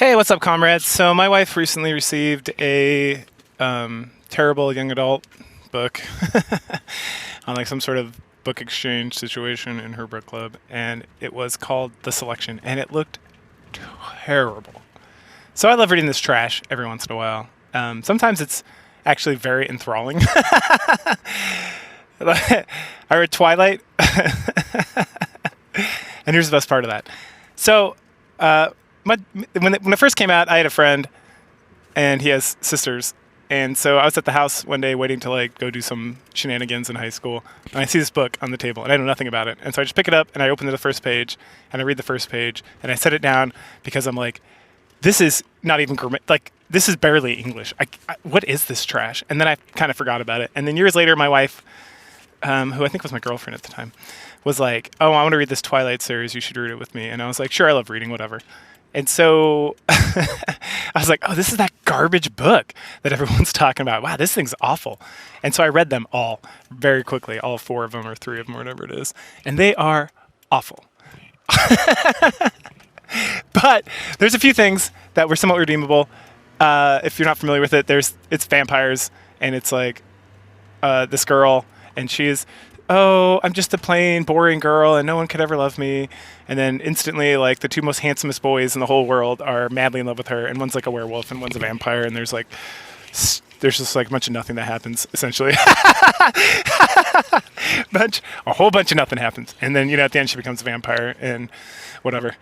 Hey, what's up, comrades? So my wife recently received a terrible young adult book on like some sort of book exchange situation in her book club, and it was called The Selection, and it looked terrible. So I love reading this trash every once in a while. Sometimes it's actually very enthralling. I read Twilight, and here's the best part of that. So, when it first came out, I had a friend, and he has sisters, and so I was at the house one day waiting to like go do some shenanigans in high school, and I see this book on the table, and I know nothing about it, and so I just pick it up and I open to the first page, and I read the first page, and I set it down because I'm like, this is not even like this is barely English. What is this trash? And then I kind of forgot about it, and then years later, my wife, who I think was my girlfriend at the time, was like, "Oh, I want to read this Twilight series. You should read it with me." And I was like, "Sure, I love reading, whatever." And so I was like, "Oh, this is that garbage book that everyone's talking about. Wow, this thing's awful." And so I read them all very quickly, all four of them or three of them, or whatever it is, and they are awful. But there's a few things that were somewhat redeemable. If you're not familiar with it, it's vampires, and it's like this girl, and she is, "Oh, I'm just a plain, boring girl, and no one could ever love me." And then instantly, like, the two most handsomest boys in the whole world are madly in love with her, and one's like a werewolf, and one's a vampire, and there's just like a bunch of nothing that happens, essentially. A whole bunch of nothing happens, and then at the end she becomes a vampire and whatever.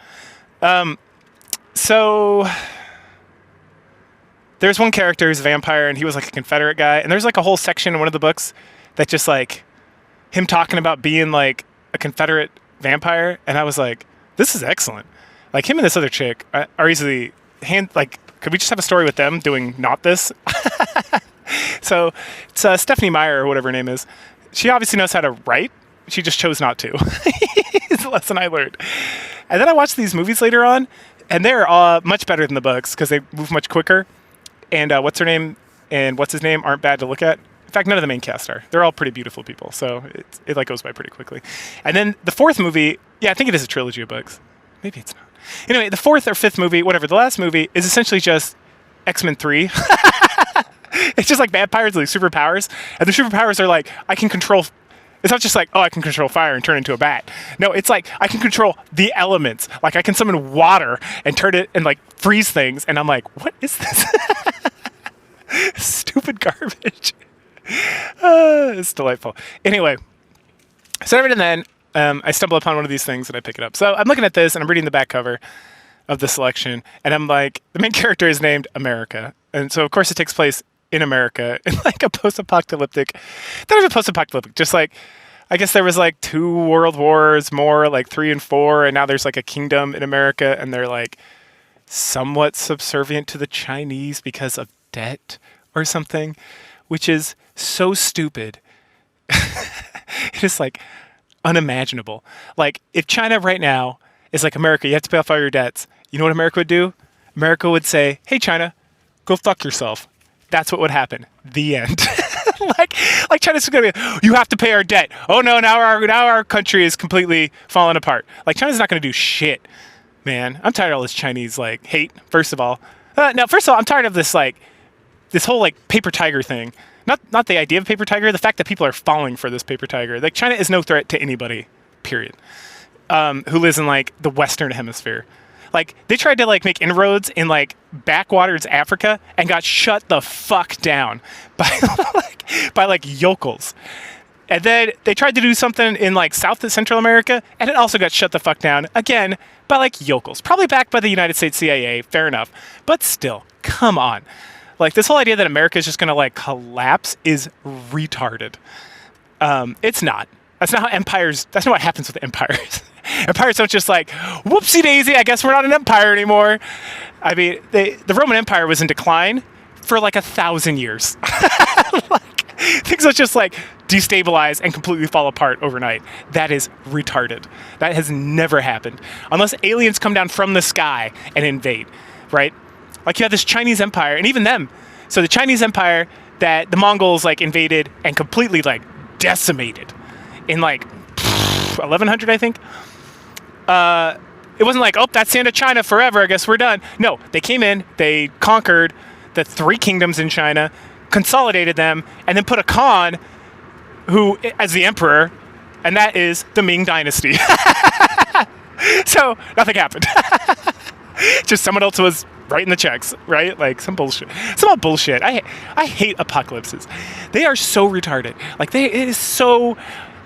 So there's one character who's a vampire, and he was like a Confederate guy, and there's like a whole section in one of the books that just like him talking about being like a Confederate vampire, and I was like, this is excellent. Like, him and this other chick are easily could we just have a story with them doing not this? So it's Stephanie Meyer, or whatever her name is. She obviously knows how to write. She just chose not to. It's a lesson I learned. And then I watched these movies later on, and they're much better than the books because they move much quicker. And what's her name and what's his name aren't bad to look at. In fact, none of the main cast are. They're all pretty beautiful people, so it like goes by pretty quickly. And then the fourth movie, yeah, I think it is a trilogy of books. Maybe it's not. Anyway, the fourth or fifth movie, whatever, the last movie is essentially just X-Men 3. It's just like vampires with superpowers, and the superpowers are like, I can control. It's not just like, oh, I can control fire and turn it into a bat. No, it's like I can control the elements. Like, I can summon water and turn it and like freeze things, and I'm like, what is this? Stupid garbage. It's delightful. Anyway, so every now and then, I stumble upon one of these things and I pick it up. So I'm looking at this and I'm reading the back cover of The Selection, and I'm like, the main character is named America, and so of course it takes place in America in like a post-apocalyptic. Not even post-apocalyptic, just like, I guess there was like 2 world wars, more like 3 and 4, and now there's like a kingdom in America, and they're like somewhat subservient to the Chinese because of debt or something, which is so stupid. It is like unimaginable. Like, if China right now is like, America, you have to pay off all your debts, you know what America would do? America would say, "Hey, China, go fuck yourself." That's what would happen. The end. like China's gonna be, "You have to pay our debt. Oh no, now our country is completely falling apart." Like, China's not gonna do shit, man. I'm tired of all this Chinese like hate. First of all, I'm tired of this whole like paper tiger thing. Not the idea of paper tiger, the fact that people are falling for this paper tiger. Like, China is no threat to anybody, period. Who lives in like the Western Hemisphere. Like, they tried to like make inroads in like backwaters Africa and got shut the fuck down by like yokels. And then they tried to do something in like South and Central America, and it also got shut the fuck down again by like yokels. Probably backed by the United States CIA, fair enough. But still, come on. Like, this whole idea that America is just gonna like collapse is retarded. It's not. That's not what happens with empires. Empires don't just like, whoopsie daisy, I guess we're not an empire anymore. I mean, the Roman Empire was in decline for like 1,000 years. Like, things will just like destabilize and completely fall apart overnight. That is retarded. That has never happened. Unless aliens come down from the sky and invade, right? Like, you have this Chinese empire, and even them. So the Chinese empire that the Mongols like invaded and completely like decimated in like 1100, I think. It wasn't like, oh, that's the end of China forever. I guess we're done. No, they came in, they conquered the 3 kingdoms in China, consolidated them, and then put a Khan who as the emperor, and that is the Ming Dynasty. So nothing happened. Just someone else was writing the checks, right? Like some bullshit. Some bullshit. I hate apocalypses. They are so retarded. Like it is so,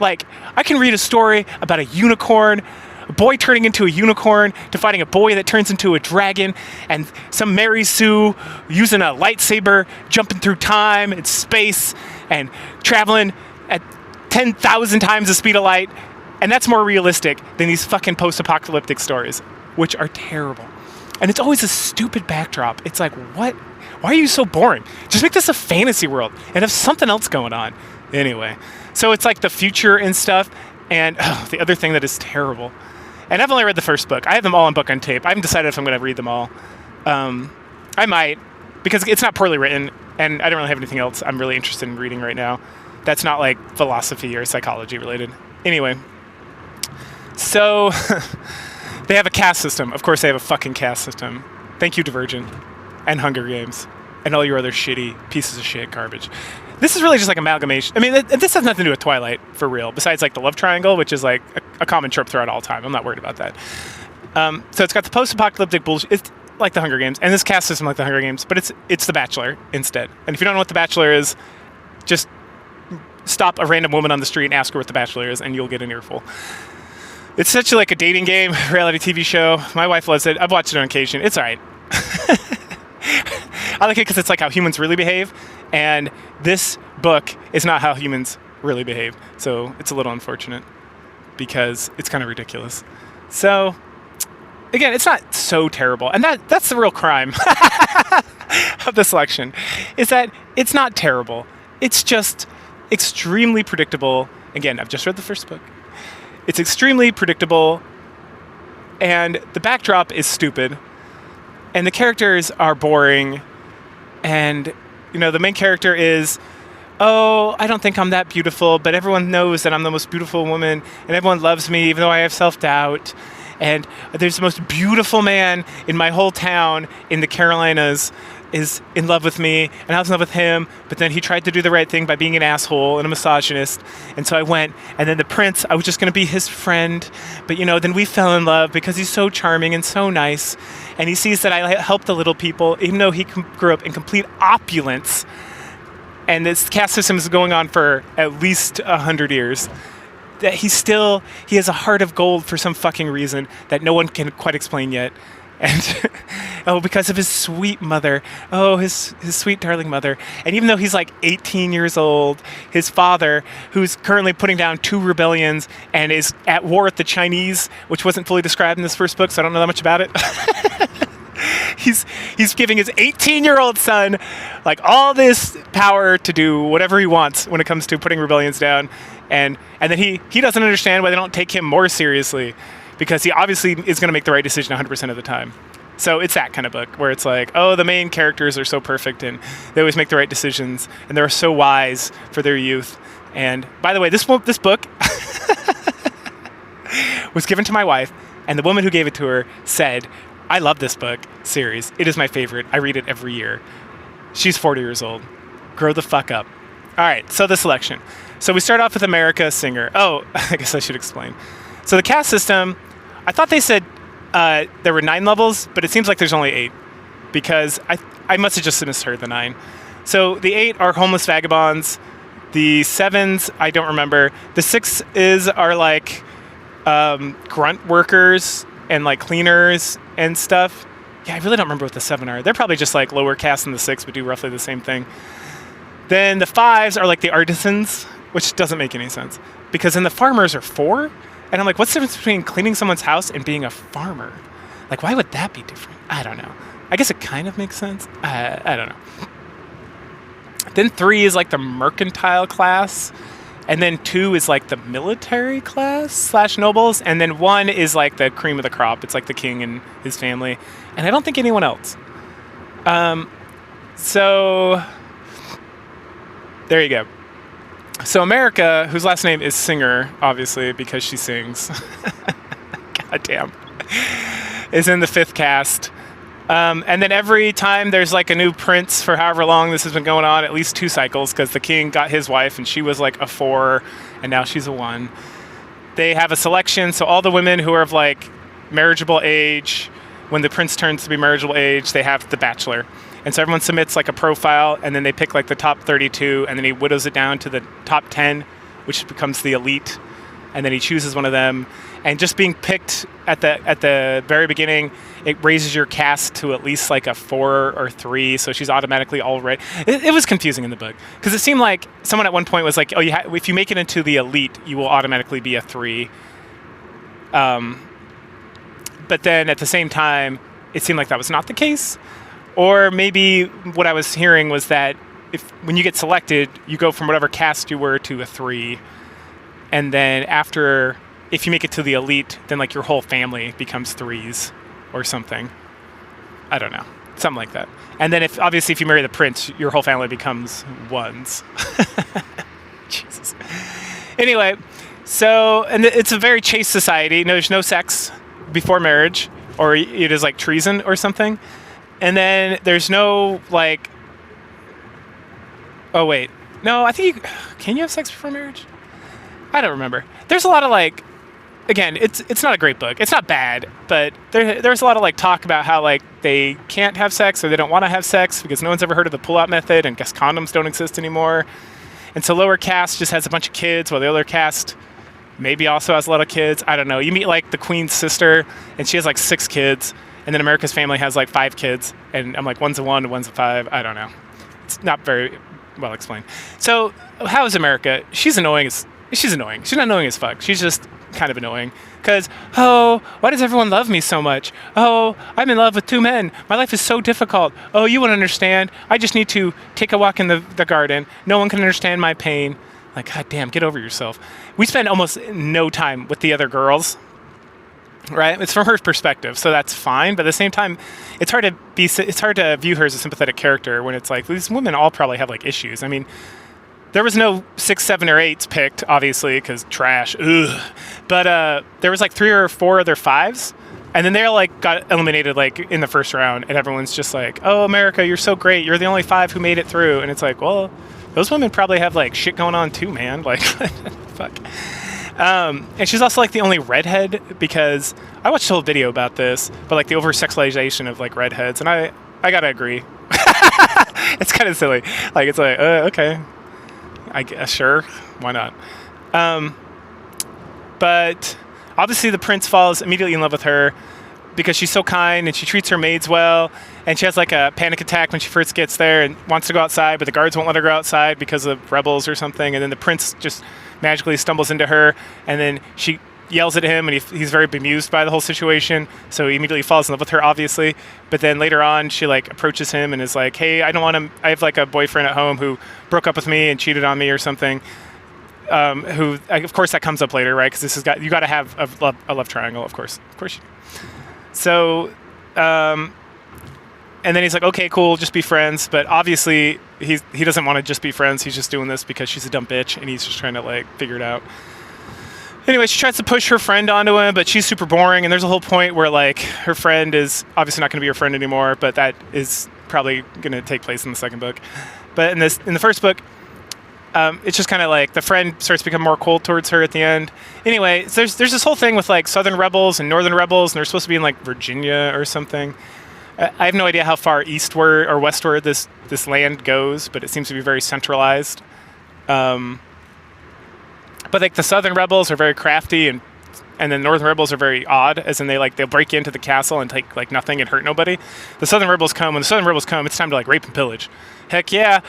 like, I can read a story about a unicorn, a boy turning into a unicorn, to fighting a boy that turns into a dragon, and some Mary Sue using a lightsaber, jumping through time and space, and traveling at 10,000 times the speed of light. And that's more realistic than these fucking post-apocalyptic stories, which are terrible. And it's always a stupid backdrop. It's like, what? Why are you so boring? Just make this a fantasy world and have something else going on. Anyway, so it's like the future and stuff. And the other thing that is terrible, and I've only read the first book. I have them all on book on tape. I haven't decided if I'm going to read them all. I might, because it's not poorly written, and I don't really have anything else I'm really interested in reading right now that's not like philosophy or psychology related. Anyway, so they have a caste system. Of course, they have a fucking caste system. Thank you, Divergent, and Hunger Games, and all your other shitty pieces of shit garbage. This is really just like amalgamation. I mean, this has nothing to do with Twilight, for real, besides like the love triangle, which is like a common trope throughout all time. I'm not worried about that. So it's got the post-apocalyptic bullshit. It's like the Hunger Games, and this caste system like the Hunger Games, but it's The Bachelor instead. And if you don't know what The Bachelor is, just stop a random woman on the street and ask her what The Bachelor is, and you'll get an earful. It's such like a dating game, reality TV show. My wife loves it. I've watched it on occasion. It's all right. I like it because it's like how humans really behave, and this book is not how humans really behave. So it's a little unfortunate because it's kind of ridiculous. So again, it's not so terrible, and that's the real crime of the selection, is that it's not terrible. It's just extremely predictable. Again, I've just read the first book. It's extremely predictable, and the backdrop is stupid, and the characters are boring, and, you know, the main character is, oh, I don't think I'm that beautiful, but everyone knows that I'm the most beautiful woman, and everyone loves me even though I have self-doubt, and there's the most beautiful man in my whole town in the Carolinas is in love with me, and I was in love with him, but then he tried to do the right thing by being an asshole and a misogynist, and so I went, and then the prince, I was just going to be his friend, but, you know, then we fell in love because he's so charming and so nice, and he sees that I help the little people, even though he grew up in complete opulence, and this caste system is going on for at least 100 years, that he has a heart of gold for some fucking reason that no one can quite explain yet. And oh, because of his sweet mother. Oh, his sweet darling mother. And even though he's like 18 years old, his father, who's currently putting down 2 rebellions and is at war with the Chinese, which wasn't fully described in this first book, so I don't know that much about it. He's giving his 18-year-old son like all this power to do whatever he wants when it comes to putting rebellions down. And then he doesn't understand why they don't take him more seriously, because he obviously is going to make the right decision 100% of the time. So it's that kind of book where it's like, oh, the main characters are so perfect and they always make the right decisions and they're so wise for their youth. And by the way, this book was given to my wife, and the woman who gave it to her said, I love this book series. It is my favorite. I read it every year. She's 40 years old. Grow the fuck up. All right, so the selection. So we start off with America Singer. Oh, I guess I should explain. So the caste system, I thought they said there were 9 levels, but it seems like there's only 8, because I must have just misheard the 9. So the 8 are homeless vagabonds. The 7s, I don't remember. The 6s are like grunt workers and like cleaners and stuff. Yeah, I really don't remember what the 7 are. They're probably just like lower caste than the 6, but do roughly the same thing. Then the 5s are like the artisans, which doesn't make any sense, because then the farmers are 4. And I'm like, what's the difference between cleaning someone's house and being a farmer? Like, why would that be different? I don't know. I guess it kind of makes sense. I don't know. Then 3 is like the mercantile class. And then 2 is like the military class / nobles. And then 1 is like the cream of the crop. It's like the king and his family. And I don't think anyone else. So there you go. So America, whose last name is Singer, obviously, because she sings. God damn. is in the fifth cast. And then every time there's like a new prince for however long this has been going on, at least 2 cycles, because the king got his wife and she was like a 4 and now she's a 1. They have a selection, so all the women who are of like marriageable age, when the prince turns to be marriageable age, they have the bachelor. And so everyone submits like a profile, and then they pick like the top 32, and then he whittles it down to the top 10, which becomes the elite, and then he chooses one of them. And just being picked at the very beginning, it raises your cast to at least like a 4 or 3, so she's automatically already. It was confusing in the book because it seemed like someone at one point was like, "Oh, if you make it into the elite, you will automatically be a 3." But then at the same time, it seemed like that was not the case. Or maybe what I was hearing was that when you get selected, you go from whatever cast you were to a 3, and then after. If you make it to the elite, then like your whole family becomes 3s or something. I don't know. Something like that. And then if you marry the prince, your whole family becomes 1s. Jesus. Anyway, so, and it's a very chaste society. There's no sex before marriage, or it is like treason or something. And then there's no like, oh wait, no, I think can you have sex before marriage? I don't remember. There's a lot of like, again, it's not a great book. It's not bad, but there's a lot of like talk about how like they can't have sex or they don't want to have sex because no one's ever heard of the pull-out method, and guess condoms don't exist anymore. And so lower caste just has a bunch of kids, while the other caste maybe also has a lot of kids. I don't know. You meet like the queen's sister, and she has like 6 kids, and then America's family has like 5 kids, and I'm like, one's a 1, one's a 5. I don't know. It's not very well explained. So how is America? She's annoying. She's annoying. She's not annoying as fuck. She's just kind of annoying because, oh, why does everyone love me so much? Oh, I'm in love with 2 men. My life is so difficult. Oh, you wouldn't understand. I just need to take a walk in the garden. No one can understand my pain. Like, God damn, get over yourself. We spend almost no time with the other girls, right? It's from her perspective, so that's fine. But at the same time, it's hard to view her as a sympathetic character when it's like these women all probably have like issues. I mean, there was no 6, 7, or 8s picked, obviously, because trash. Ugh. But there was like 3 or 4 other 5s, and then they all like got eliminated like in the first round, and everyone's just like, "Oh, America, you're so great. You're the only 5 who made it through." And it's like, well, those women probably have like shit going on too, man. Like, fuck. And she's also like the only redhead, because I watched a whole video about this, but like the over-sexualization of like redheads, and I gotta agree. It's kind of silly. Like, it's like, okay. I guess, sure, why not? But obviously the prince falls immediately in love with her because she's so kind and she treats her maids well, and she has like a panic attack when she first gets there and wants to go outside, but the guards won't let her go outside because of rebels or something, and then the prince just magically stumbles into her, and then she yells at him, and he's very bemused by the whole situation, so he immediately falls in love with her, obviously. But then later on, she like approaches him and is like, "Hey, I don't want to. I have like a boyfriend at home who broke up with me and cheated on me or something." Of course, that comes up later, right? Because you got to have a love triangle, of course. So, and then he's like, "Okay, cool, just be friends." But obviously, he doesn't want to just be friends. He's just doing this because she's a dumb bitch, and he's just trying to like figure it out. Anyway, she tries to push her friend onto him, but she's super boring, and there's a whole point where like her friend is obviously not going to be her friend anymore, but that is probably going to take place in the second book. But in the first book, it's just kind of like the friend starts to become more cold towards her at the end. Anyway, so there's this whole thing with like Southern rebels and Northern rebels, and they're supposed to be in like Virginia or something. I have no idea how far eastward or westward this land goes, but it seems to be very centralized. But like the Southern rebels are very crafty, and the Northern rebels are very odd, as in they'll break into the castle and take like nothing and hurt nobody. When the Southern rebels come, it's time to like rape and pillage. Heck yeah,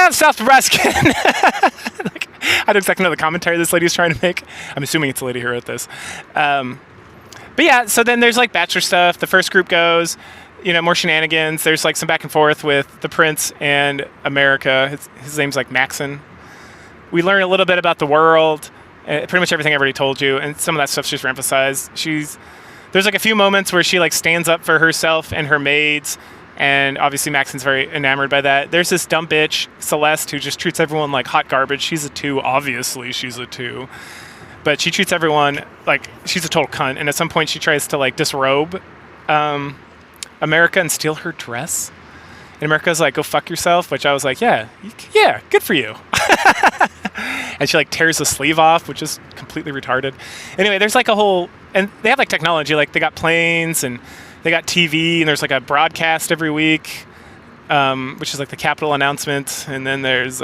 South Nebraska. Like, I don't exactly know the commentary this lady's trying to make. I'm assuming it's the lady who wrote this. But yeah, so then there's like bachelor stuff. The first group goes, more shenanigans. There's like some back and forth with the prince and America. His name's like Maxon. We learn a little bit about the world, pretty much everything I already told you, and some of that stuff's just for emphasize. There's like a few moments where she like stands up for herself and her maids, and obviously Maxon's very enamored by that. There's this dumb bitch, Celeste, who just treats everyone like hot garbage. She's a 2, obviously she's a 2. but she treats everyone like she's a total cunt. And at some point, she tries to like disrobe America and steal her dress. And America's like, "Go fuck yourself," which I was like, "Yeah, yeah, good for you." And she like tears the sleeve off, which is completely retarded. Anyway, there's like a whole, and they have like technology, like they got planes and they got TV, and there's like a broadcast every week, which is like the Capitol announcement, and then there's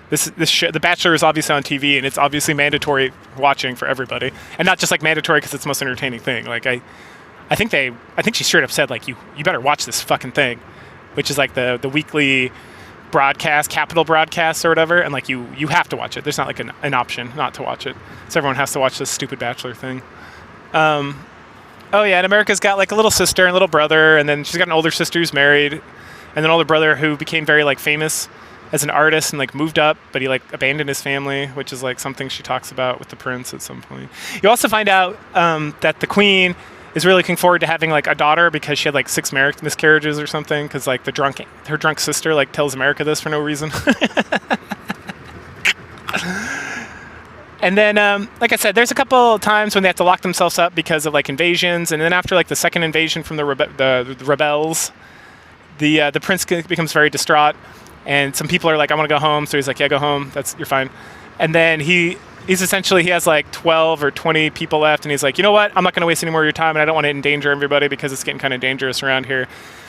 this show, The Bachelor, is obviously on TV, and it's obviously mandatory watching for everybody, and not just like mandatory because it's the most entertaining thing. Like I think she straight up said like you better watch this fucking thing, which is like the weekly broadcast, Capitol broadcast or whatever, and like you have to watch it. There's not like an option not to watch it. So everyone has to watch this stupid Bachelor thing. Oh yeah, and America's got like a little sister and little brother, and then she's got an older sister who's married, and then older brother who became very like famous as an artist and like moved up, but he like abandoned his family, which is like something she talks about with the prince at some point. You also find out that the queen is really looking forward to having like a daughter because she had like 6 miscarriages or something, because like her drunk sister like tells America this for no reason. And then like I said, there's a couple times when they have to lock themselves up because of like invasions, and then after like the second invasion from the rebels, the prince becomes very distraught, and some people are like, "I want to go home," so he's like, "Yeah, go home, you're fine." And then he has like 12 or 20 people left, and he's like, "You know what? I'm not going to waste any more of your time, and I don't want to endanger everybody because it's getting kind of dangerous around here.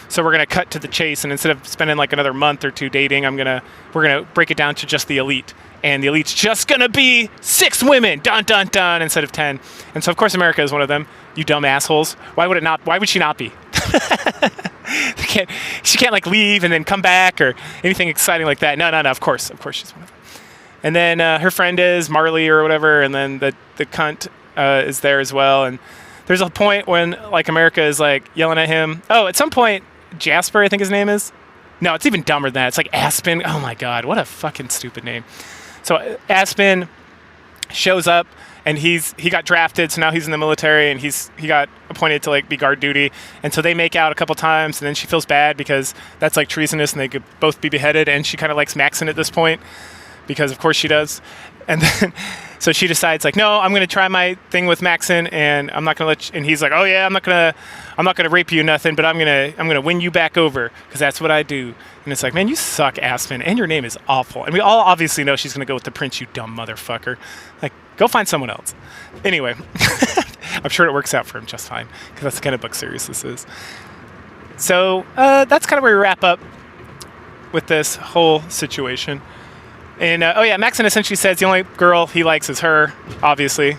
So we're going to cut to the chase, and instead of spending like another month or 2 dating, we're going to break it down to just the elite. And the elite's just going to be 6 women, dun, dun, dun, instead of 10. And so, of course, America is one of them, you dumb assholes. Why would she not be? She can't like leave and then come back or anything exciting like that. No, of course she's one of them. And then her friend is Marley or whatever, and then the cunt is there as well. And there's a point when like America is like yelling at him. Oh, at some point, Jasper, I think his name is. No, it's even dumber than that. It's like Aspen. Oh my God, what a fucking stupid name. So Aspen shows up, and he got drafted, so now he's in the military, and he got appointed to like be guard duty. And so they make out a couple times, and then she feels bad because that's like treasonous, and they could both be beheaded. And she kind of likes Maxon at this point, because of course she does. And then so she decides like, no, I'm gonna try my thing with Maxon, and I'm not gonna let you. And he's like, oh yeah, I'm not gonna rape you or nothing, but I'm gonna win you back over because that's what I do. And it's like, man, you suck, Aspen, and your name is awful. And we all obviously know she's gonna go with the prince, you dumb motherfucker. Like, go find someone else. Anyway, I'm sure it works out for him just fine because that's the kind of book series this is. So that's kind of where we wrap up with this whole situation. And Maxon essentially says the only girl he likes is her. Obviously,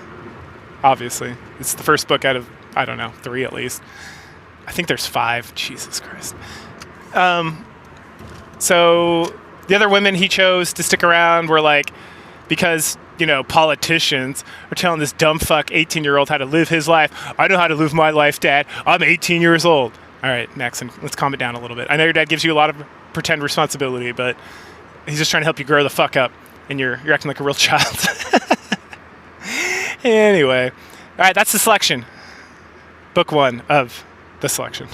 it's the first book out of, I don't know, 3 at least. I think there's 5. Jesus Christ. So the other women he chose to stick around were like, because, you know, politicians are telling this dumb fuck 18-year-old how to live his life. I know how to live my life, Dad. I'm 18 years old. All right, Maxon, let's calm it down a little bit. I know your dad gives you a lot of pretend responsibility, but he's just trying to help you grow the fuck up, and you're acting like a real child. Anyway, all right, that's the selection. Book 1 of the selection.